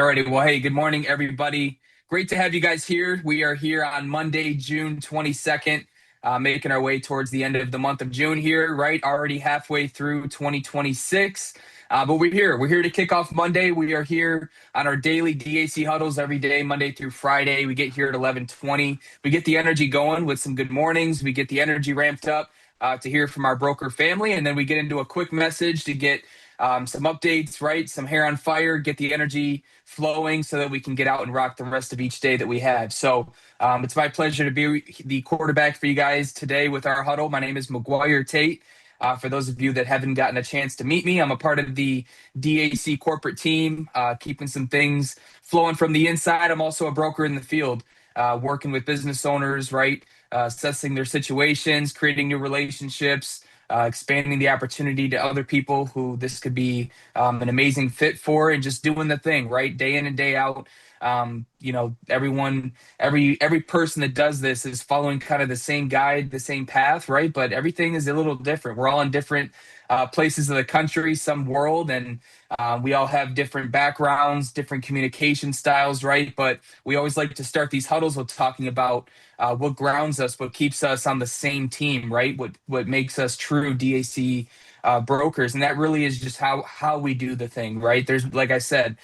Alrighty, well, hey, good morning, everybody. Great to have you guys here. We are here on Monday, June 22nd, making our way towards the end of the month of June here, right? Already halfway through 2026. But we're here. We're here to kick off Monday. We are here on our daily DAC huddles every day, Monday through Friday. We get here at 11:20. We get the energy going with some good mornings. We get the energy ramped up to hear from our broker family, and then we get into a quick message to get some updates, right? Some hair on fire, get the energy flowing so that we can get out and rock the rest of each day that we have. So it's my pleasure to be the quarterback for you guys today with our huddle. My name is McGuire Tate. For those of you that haven't gotten a chance to meet me, I'm a part of the DAC corporate team, keeping some things flowing from the inside. I'm also a broker in the field, working with business owners, right? Assessing their situations, creating new relationships, expanding the opportunity to other people who this could be an amazing fit for, and just doing the thing right day in and day out. Every person that does this is following kind of the same guide, the same path, right? But everything is a little different. We're all in different places of the country, some world, and we all have different backgrounds, different communication styles, right? But we always like to start these huddles with talking about what grounds us, what keeps us on the same team, right? What makes us true DAC brokers, and that really is just how we do the thing, right? There's, like I said,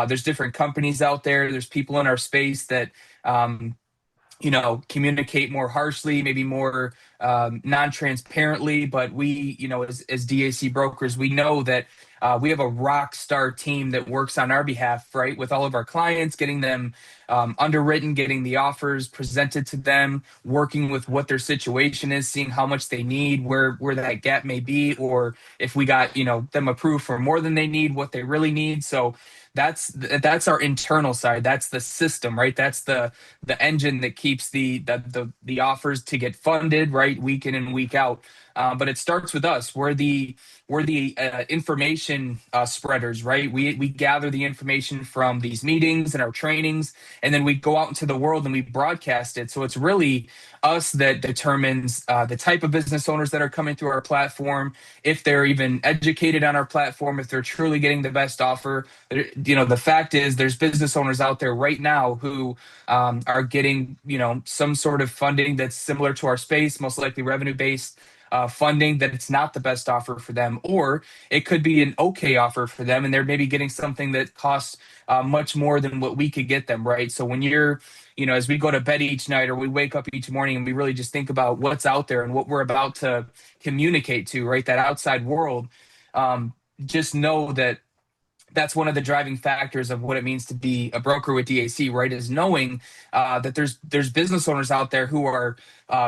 there's different companies out there. There's people in our space that communicate more harshly, maybe more non-transparently. But we, as DAC brokers, we know that we have a rock star team that works on our behalf, right? With all of our clients, getting them underwritten, getting the offers presented to them, working with what their situation is, seeing how much they need, where that gap may be, or if we got, them approved for more than they need, what they really need. So that's our internal side. That's the system, right? That's the engine that keeps the offers to get funded, right, week in and week out. But it starts with us. We're the information spreaders, right? We gather the information from these meetings and our trainings, and then we go out into the world and we broadcast it. So it's really us that determines the type of business owners that are coming through our platform, if they're even educated on our platform, if they're truly getting the best offer. The fact is, there's business owners out there right now who are getting, some sort of funding that's similar to our space, most likely revenue-based funding, that it's not the best offer for them, or it could be an okay offer for them, and they're maybe getting something that costs much more than what we could get them, right? So when you're, as we go to bed each night or we wake up each morning and we really just think about what's out there and what we're about to communicate to, right, that outside world, just know that that's one of the driving factors of what it means to be a broker with DAC, right? Is knowing that there's business owners out there who are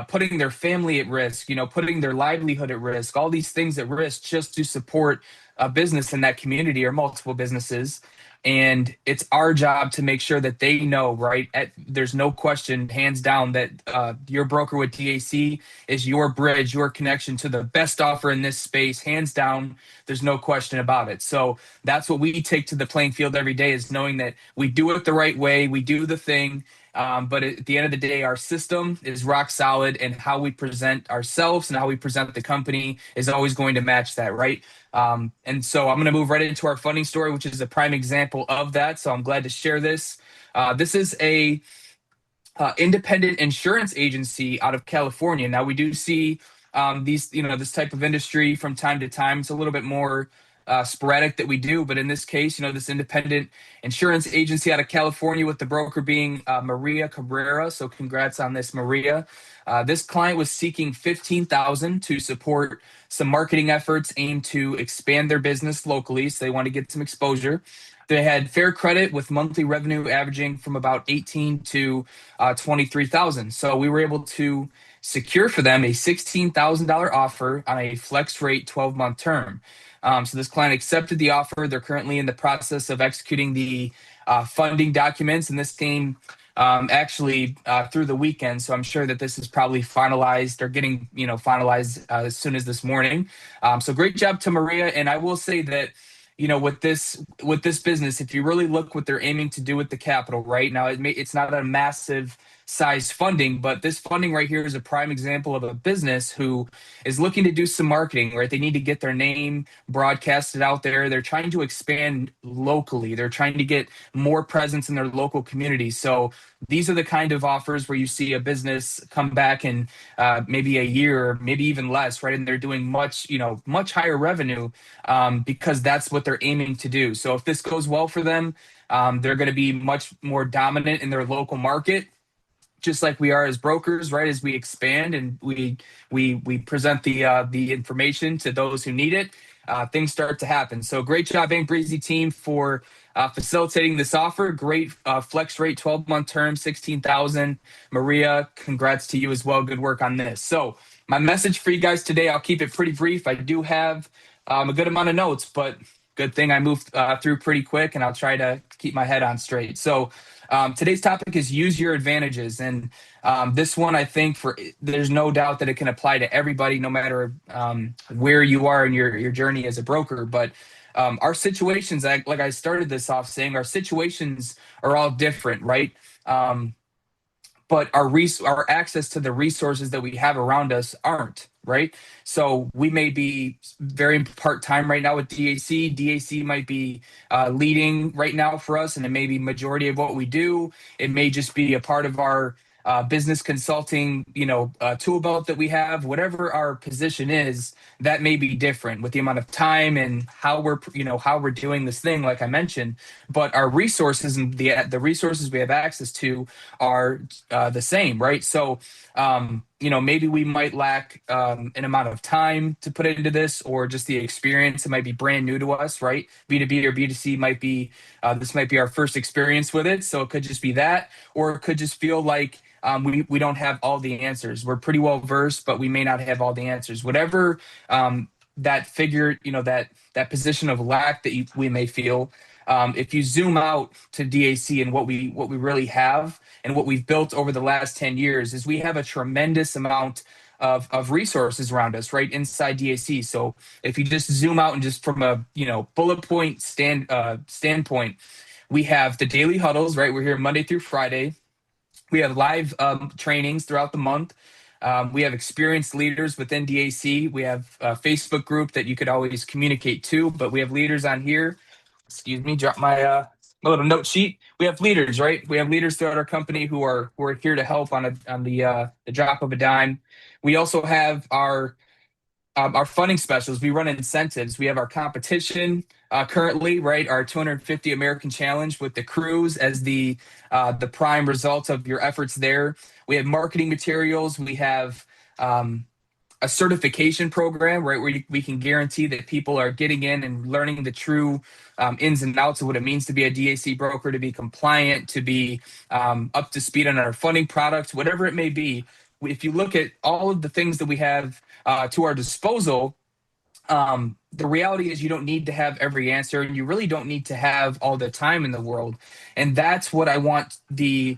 putting their family at risk, putting their livelihood at risk, all these things at risk just to support a business in that community or multiple businesses. And it's our job to make sure that they know, right? There's no question, hands down, that your broker with DAC is your bridge, your connection to the best offer in this space, hands down. There's no question about it. So that's what we take to the playing field every day, is knowing that we do it the right way, we do the thing. But at the end of the day, our system is rock solid, and how we present ourselves and how we present the company is always going to match that, right? And so I'm going to move right into our funding story, which is a prime example of that. So I'm glad to share this. This is a independent insurance agency out of California. Now, we do see this type of industry from time to time. It's a little bit more sporadic that we do, but in this case, this independent insurance agency out of California, with the broker being Maria Cabrera. So congrats on this, Maria. This client was seeking $15,000 to support some marketing efforts aimed to expand their business locally. So they want to get some exposure. They had fair credit with monthly revenue averaging from about 18 to 23,000. So we were able to secure for them a $16,000 offer on a flex rate 12-month term. So this client accepted the offer. They're currently in the process of executing the funding documents, and this came actually through the weekend. So I'm sure that this is probably finalized or getting finalized as soon as this morning. So great job to Maria. And I will say that with this business, if you really look what they're aiming to do with the capital right now, it's not a massive size funding, but this funding right here is a prime example of a business who is looking to do some marketing, right? They need to get their name broadcasted out there. They're trying to expand locally. They're trying to get more presence in their local community. So these are the kind of offers where you see a business come back in maybe a year, or maybe even less, right? And they're doing much higher revenue because that's what they're aiming to do. So if this goes well for them, they're going to be much more dominant in their local market, just like we are as brokers, right? As we expand and we present the information to those who need it, things start to happen. So great job, Bank Breezy team, for facilitating this offer. Great flex rate, 12-month term, 16,000. Maria, congrats to you as well. Good work on this. So my message for you guys today, I'll keep it pretty brief. I do have a good amount of notes, but good thing I moved through pretty quick, and I'll try to keep my head on straight. So today's topic is use your advantages, and this one I think there's no doubt that it can apply to everybody, no matter where you are in your journey as a broker. But our situations, like I started this off saying, our situations are all different, right? But our access to the resources that we have around us aren't, right? So we may be very part-time right now with DAC. DAC might be leading right now for us, and it may be majority of what we do. It may just be a part of our business consulting, tool belt that we have. Whatever our position is, that may be different with the amount of time and how we're doing this thing, like I mentioned. But our resources and the resources we have access to are the same, right? So, maybe we might lack an amount of time to put into this, or just the experience. It might be brand new to us, right? B2B or B2C might be, this might be our first experience with it. So it could just be that, or it could just feel like we don't have all the answers. We're pretty well versed, but we may not have all the answers. Whatever that figure, that position of lack that we may feel, if you zoom out to DAC and what we really have and what we've built over the last 10 years, is we have a tremendous amount of resources around us, right, inside DAC. So if you just zoom out and just from a bullet point standpoint, we have the daily huddles, right? We're here Monday through Friday. We have live trainings throughout the month. We have experienced leaders within DAC. We have a Facebook group that you could always communicate to, but we have leaders on here. Excuse me, drop my little note sheet. We have leaders, right? We have leaders throughout our company who are here to help on the drop of a dime. We also have our funding specials. We run incentives. We have our competition currently, right? Our 250 American Challenge with the cruise as the prime result of your efforts there. We have marketing materials. We have a certification program, right, where we can guarantee that people are getting in and learning the true ins and outs of what it means to be a DAC broker, to be compliant, to be up to speed on our funding products, whatever it may be. If you look at all of the things that we have to our disposal, the reality is you don't need to have every answer, and you really don't need to have all the time in the world. And that's what I want the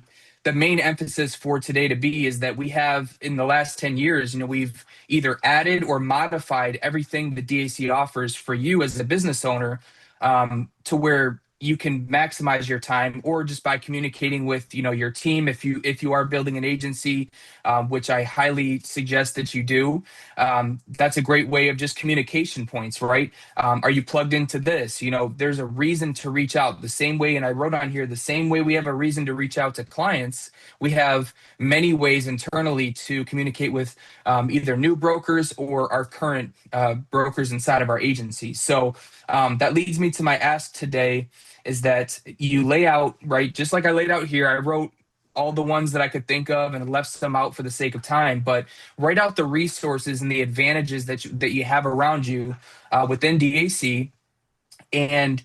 main emphasis for today to be, is that we have, in the last 10 years, we've either added or modified everything the DAC offers for you as a business owner, to where you can maximize your time, or just by communicating with your team, if you are building an agency, which I highly suggest that you do. That's a great way of just communication points, right? Are you plugged into this? There's a reason to reach out the same way, and I wrote on here, the same way we have a reason to reach out to clients, we have many ways internally to communicate with either new brokers or our current brokers inside of our agency. So that leads me to my ask today, is that you lay out, right, just like I laid out here. I wrote all the ones that I could think of and left some out for the sake of time, but write out the resources and the advantages that you have around you within DAC, and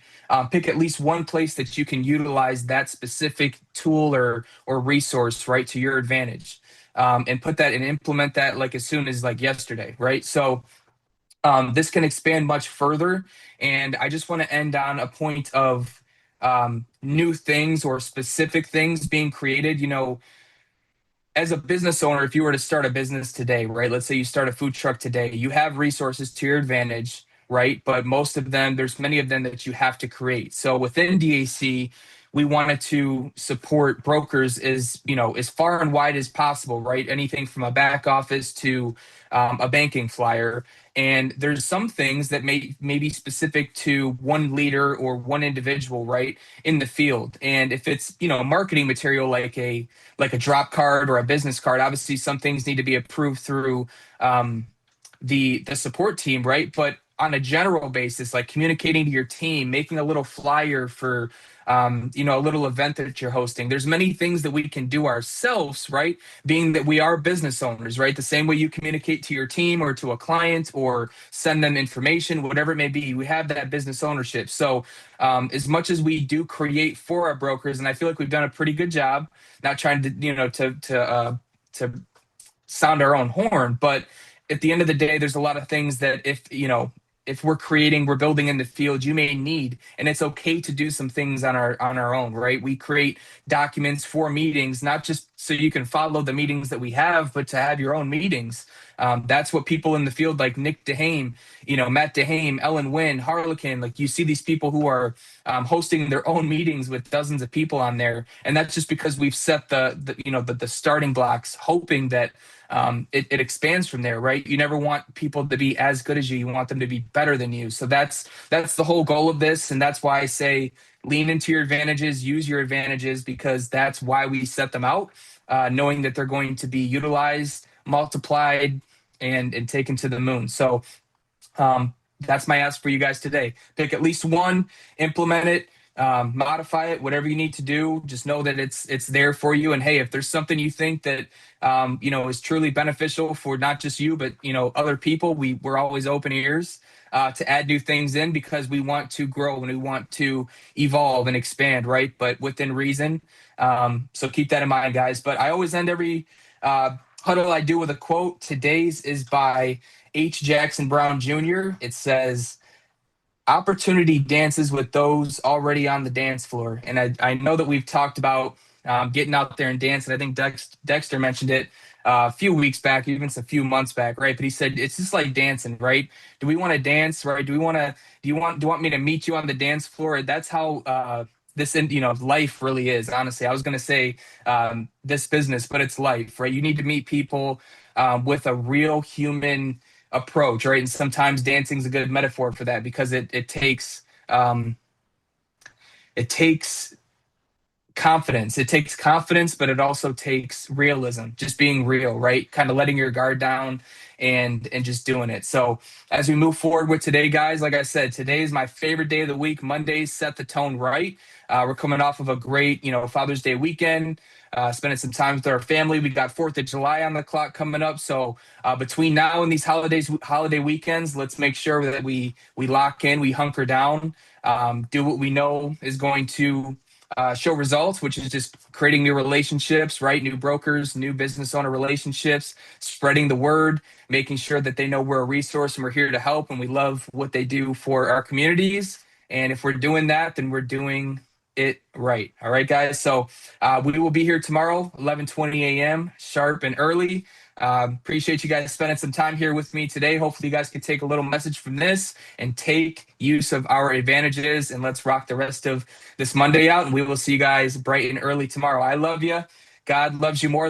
pick at least one place that you can utilize that specific tool or resource, right, to your advantage, and put that and implement that like as soon as like yesterday, right? So this can expand much further, and I just want to end on a point of new things or specific things being created. As a business owner, if you were to start a business today, right? Let's say you start a food truck today, you have resources to your advantage. right? But most of them, there's many of them that you have to create. So within DAC, we wanted to support brokers as far and wide as possible, right? Anything from a back office to a banking flyer. And there's some things that may be specific to one leader or one individual, right, in the field. And if it's marketing material like a drop card or a business card, obviously some things need to be approved through the support team, right? But on a general basis, like communicating to your team, making a little flyer for a little event that you're hosting. There's many things that we can do ourselves, right? Being that we are business owners, right? The same way you communicate to your team or to a client or send them information, whatever it may be, we have that business ownership. So as much as we do create for our brokers, and I feel like we've done a pretty good job, not trying to, to sound our own horn, but at the end of the day, there's a lot of things that if we're building in the field, you may need, and it's okay to do some things on our own, right? We create documents for meetings, not just so you can follow the meetings that we have, but to have your own meetings. That's what people in the field like Nick DeHame, Matt DeHame, Ellen Wynn, Harlequin, like you see these people who are hosting their own meetings with dozens of people on there, and that's just because we've set the starting blocks, hoping that it expands from there, right? You never want people to be as good as you. You want them to be better than you. So that's the whole goal of this, and that's why I say lean into your advantages, use your advantages, because that's why we set them out, knowing that they're going to be utilized, multiplied, and taken to the moon. So that's my ask for you guys today. Pick at least one, implement it, modify it, whatever you need to do. Just know that it's there for you. And hey, if there's something you think that is truly beneficial for not just you, but other people, we're always open ears to add new things in, because we want to grow and we want to evolve and expand, right? But within reason. So keep that in mind, guys. But I always end every huddle I do with a quote. Today's is by H. Jackson Brown Jr. It says, "Opportunity dances with those already on the dance floor." And I know that we've talked about getting out there and dancing. I think Dexter mentioned it a few weeks back, even a few months back, right? But he said it's just like dancing, right? Do we want to dance, right? Do you want me to meet you on the dance floor? That's how this life really is. Honestly, I was going to say this business, but it's life, right? You need to meet people with a real human approach, right? And sometimes dancing is a good metaphor for that, because it takes confidence. It takes confidence, but it also takes realism, just being real, right? Kind of letting your guard down and just doing it. So as we move forward with today, guys, like I said, today is my favorite day of the week. Mondays set the tone right. We're coming off of a great, Father's Day weekend, spending some time with our family. We got 4th of July on the clock coming up. So between now and these holiday weekends, let's make sure that we lock in, we hunker down, do what we know is going to show results, which is just creating new relationships, right? New brokers, new business owner relationships, spreading the word, making sure that they know we're a resource and we're here to help, and we love what they do for our communities. And if we're doing that, then we're doing it right. All right, guys. So we will be here tomorrow, 11:20 a.m. sharp and early. Appreciate you guys spending some time here with me today. Hopefully you guys can take a little message from this and take use of our advantages, and let's rock the rest of this Monday out. And we will see you guys bright and early tomorrow. I love you. God loves you more.